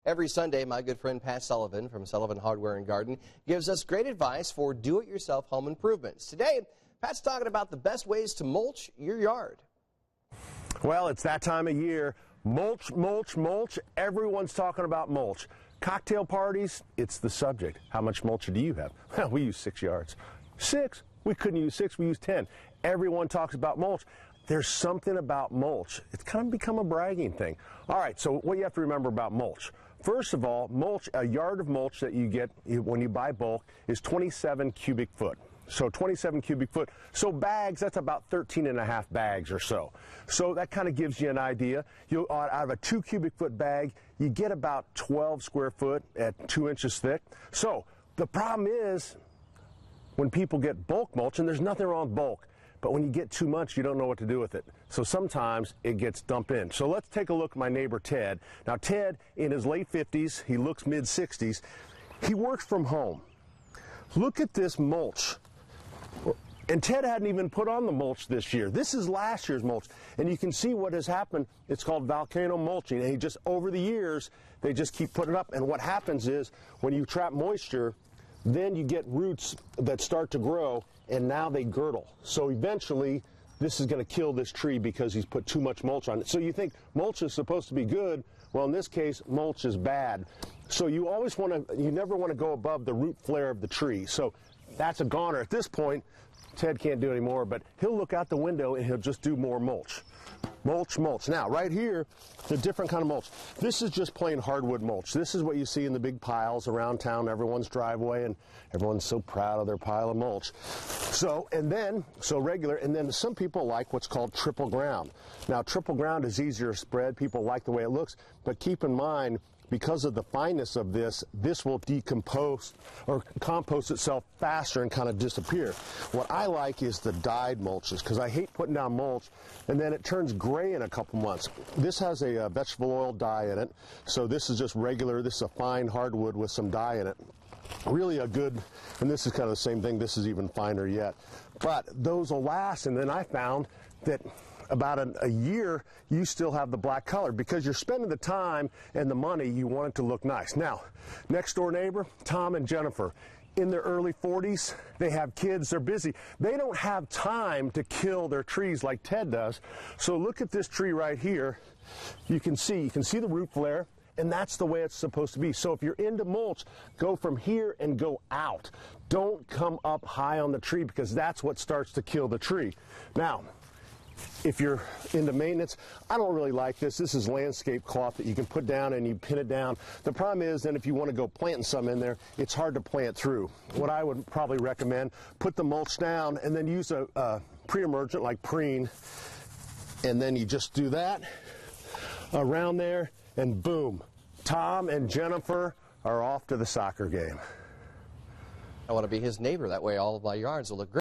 Every Sunday, my good friend Pat Sullivan from Sullivan Hardware and Garden gives us great advice for do-it-yourself home improvements. Today, Pat's talking about the best ways to mulch your yard. Well, it's that time of year. Mulch, mulch, mulch. Everyone's talking about mulch. Cocktail parties, it's the subject. How much mulch do you have? Well, we use 6 yards. 6? We couldn't use 6, we use 10. Everyone talks about mulch. There's something about mulch. It's kind of become a bragging thing. All right, so what you have to remember about mulch. First of all, mulch, a yard of mulch that you get when you buy bulk is 27 cubic foot. So 27 cubic foot. So bags, that's about 13 and a half bags or so. So that kind of gives you an idea. Out of a 2 cubic foot bag, you get about 12 square foot at 2 inches thick. So the problem is when people get bulk mulch, and there's nothing wrong with bulk, but when you get too much, you don't know what to do with it. So sometimes it gets dumped in. So let's take a look at my neighbor Ted. Now Ted, in his late 50s, he looks mid-60s. He works from home. Look at this mulch. And Ted hadn't even put on the mulch this year. This is last year's mulch. And you can see what has happened. It's called volcano mulching. And he just, over the years, they just keep putting it up. And what happens is, when you trap moisture, then you get roots that start to grow, and now they girdle. So eventually, this is going to kill this tree because he's put too much mulch on it. So you think mulch is supposed to be good. Well, in this case, mulch is bad. So you always want to, you never want to go above the root flare of the tree. So that's a goner. At this point, Ted can't do it anymore, but he'll look out the window and he'll just do more mulch. Mulch, mulch. Now, right here, the different kind of mulch. This is just plain hardwood mulch. This is what you see in the big piles around town, everyone's driveway, and everyone's so proud of their pile of mulch. So regular, and then some people like what's called triple ground. Now, triple ground is easier to spread. People like the way it looks, but keep in mind, because of the fineness of this, this will decompose or compost itself faster and kind of disappear. What I like is the dyed mulches, because I hate putting down mulch and then it turns gray in a couple months. This has a vegetable oil dye in it, so this is just regular. This is a fine hardwood with some dye in it. Really a good, and this is kind of the same thing. This is even finer yet. But those will last, and then I found that about a year, you still have the black color because you're spending the time and the money, you want it to look nice. Now, next door neighbor, Tom and Jennifer, in their early 40s, they have kids, they're busy. They don't have time to kill their trees like Ted does. So look at this tree right here. You can see the root flare, and that's the way it's supposed to be. So if you're into mulch, go from here and go out. Don't come up high on the tree because that's what starts to kill the tree. Now, if you're into maintenance, I don't really like this. This is landscape cloth that you can put down and you pin it down. The problem is then if you want to go planting some in there, it's hard to plant through. What I would probably recommend, put the mulch down and then use a pre-emergent like preen, and then you just do that around there and boom, Tom and Jennifer are off to the soccer game. I want to be his neighbor. That way all of my yards will look great.